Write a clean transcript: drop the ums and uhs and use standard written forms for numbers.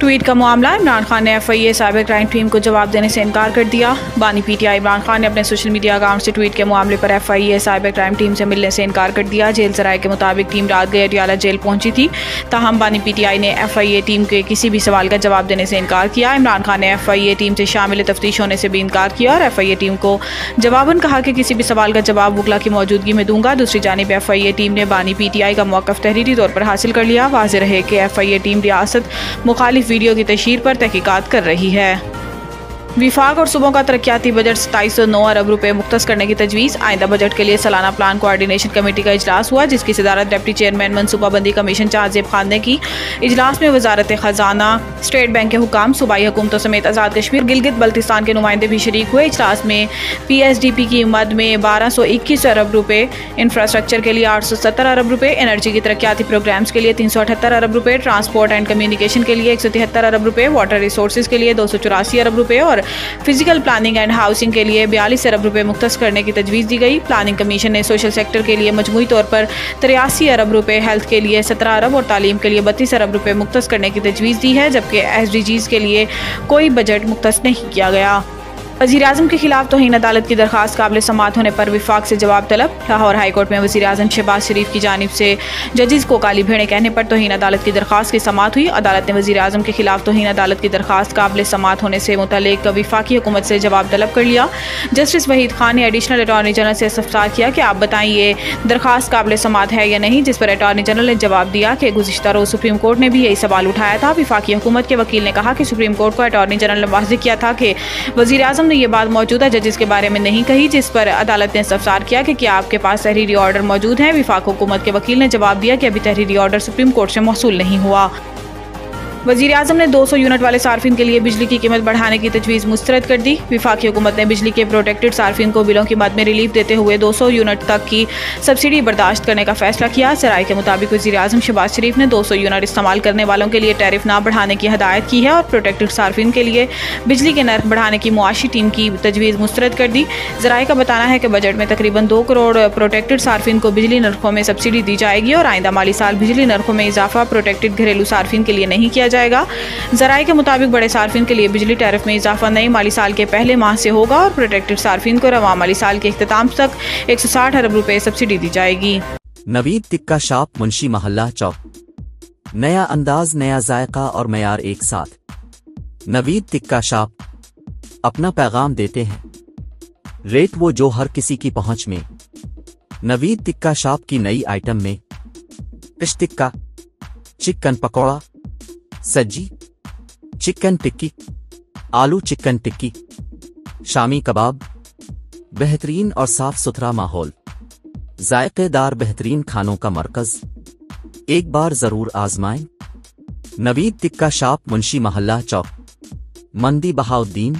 Tweet का मामला, इमरान खान ने FIA साइबर क्राइम टीम को जवाब देने से इनकार कर दिया। बानी PTI इमरान खान ने अपने सोशल मीडिया अकाउंट से ट्वीट के मामले पर FIA साइबर क्राइम टीम से मिलने से इनकार कर दिया। जेल जराये के मुताबिक टीम रात गए अडियाला जेल पहुंची थी, ताहम बानी PTI ने FIA टीम के किसी भी सवाल का जवाब देने से इनकार किया। इमरान खान ने FIA टीम से शामिल तफ्तीश होने से भी इनकार किया और FIA टीम को जवाबन कहा कि किसी भी सवाल का जवाब वकला की मौजूदगी में दूंगा। दूसरी जानिब FIA टीम ने बानी PTI का मौक़िफ़ तहरीरी तौर पर हासिल कर लिया। वाज़ेह रहे कि FIA टीम रियासत मुखालिफ वीडियो की तशहीर पर तहकीकात कर रही है। विफाक और सूबों का तरक्याती बजट 2709 अरब रुपए मुख्तस करने की तजवीज़। आइंदा बजट के लिए सालाना प्लान कोऑर्डिनेशन कमेटी का इजलास हुआ, जिसकी सदारत डिप्टी चेयरमैन मनसूबाबंदी कमीशन चाहजेब खान ने की। इजलास में वजारत खजाना, स्टेट बैंक के हुकाम, सूबाई हुकूमतों समेत आज़ाद कश्मीर गिलगित बल्तिस्तान के नुमाइंदे भी शरीक हुए। इजलास में PSDP की मद में 1221 अरब रुपए, इंफ्रास्ट्रक्चर के लिए 870 अरब रुपए, एनर्जी की तरक्याती प्रोग्राम्स के लिए 378 अरब रुपए, ट्रांसपोर्ट एंड कम्युनिकेशन के लिए 173 अरब रुपए, वाटर रिसोर्सेज के लिए 284 अरब रुपए और फिजिकल प्लानिंग एंड हाउसिंग के लिए 42 अरब रुपए मुख्तस करने की तजवीज़ दी गई। प्लानिंग कमीशन ने सोशल सेक्टर के लिए मजमूई तौर पर 83 अरब रुपए, हेल्थ के लिए 17 अरब और तालीम के लिए 32 अरब रुपए मुख्तस करने की तजवीज़ दी है, जबकि SDGs के लिए कोई बजट मुख्तस नहीं किया गया। वज़ीर-ए-आज़म के खिलाफ तौहीन अदालत की दरखास्त काबिल समाअत होने पर विफाक से जवाब तलब। लाहौर हाई कोर्ट में वज़ीर-ए-आज़म शहबाज शरीफ की जानिब से जजेस को काली भेड़ें कहने पर तौहीन अदालत की दरखास्त की समाअत हुई। अदालत ने वज़ीर-ए-आज़म के खिलाफ तौहीन अदालत की दरखास्त काबिल समाअत होने से मुतल्लिक विफाकी हुकूमत से जवाब तलब कर लिया। जस्टिस वहीद खान ने एडिशनल अटॉर्नी जनरल से इस्तफ्सार किया कि आप बताएं ये दरखास्त काबिल समाअत है या नहीं, जिस पर अटॉर्नी जनरल ने जवाब दिया कि गुज़िश्ता रोज़ सुप्रीम कोर्ट ने भी यही सवाल उठाया था। विफाकी हुकूमत के वकील ने कहा कि सुप्रीम कोर्ट को अटॉर्नी जनरल ने वाज़ेह किया था कि वज़ीर-ए-आज़म ने यह बात मौजूदा जजेस के बारे में नहीं कही, जिस पर अदालत ने इस्तफ्सार किया कि क्या आपके पास तहरीरी ऑर्डर मौजूद है। विफाक हुकूमत के वकील ने जवाब दिया कि अभी तहरीरी ऑर्डर सुप्रीम कोर्ट से मौसूल नहीं हुआ। वज़ीर-ए-आज़म ने 200 यूनिट वाले सार्फिन के लिए बिजली की कीमत बढ़ाने की तजवीज़ मुस्तरद कर दी। विफाकी हुकूमत ने बिजली के प्रोटेक्टेड सार्फिन को बिलों की मद में रिलीफ देते हुए 200 यूनिट तक की सब्सिडी बर्दाश्त करने का फैसला किया। सराय के मुताबिक वज़ीर-ए-आज़म शहबाज शरीफ ने 200 यूनिट इस्तेमाल करने वालों के लिए टैरिफ ना बढ़ाने की हदायत की है और प्रोटेक्टेड सार्फिन के लिए बिजली के नर्ख बढ़ाने की मुआशी टीम की तजवीज़ मुस्तरद कर दी। ज़राए का बताना है कि बजट में तकरीबन 2 करोड़ प्रोटेक्टेड सार्फिन को बिजली नर्खों में सब्सिडी दी जाएगी और आइंदा माली साल बिजली नर्खों में इजाफा प्रोटेक्टेड घरेलू सार्फिन के लिए नहीं किया जाएगा। ज़राए के मुताबिक बड़े सार्फिन के लिए बिजली टैरिफ में इजाफा नए माली साल के पहले माह से होगा और प्रोटेक्टेड सार्फिन को रवां माली साल के इख्तिताम तक 160 अरब रुपए सब्सिडी दी जाएगी। नवीद टिक्का शॉप, मुंशी महल्ला चौक। नया अंदाज, नया जायका और मयार एक साथ। नवीद टिक्का शॉप अपना पैगाम देते हैं, रेट वो जो हर किसी की पहुंच में। नवीद टिक्का शॉप की नई आइटम में फिश टिक्का, चिकन पकौड़ा, सज्जी, चिकन टिक्की, आलू चिकन टिक्की, शामी कबाब, बेहतरीन और साफ सुथरा माहौल, जायकेदार बेहतरीन खानों का मरकज, एक बार जरूर आजमाएं। नवीद टिक्का शॉप, मुंशी महल्ला चौक, मंदी बहाउद्दीन।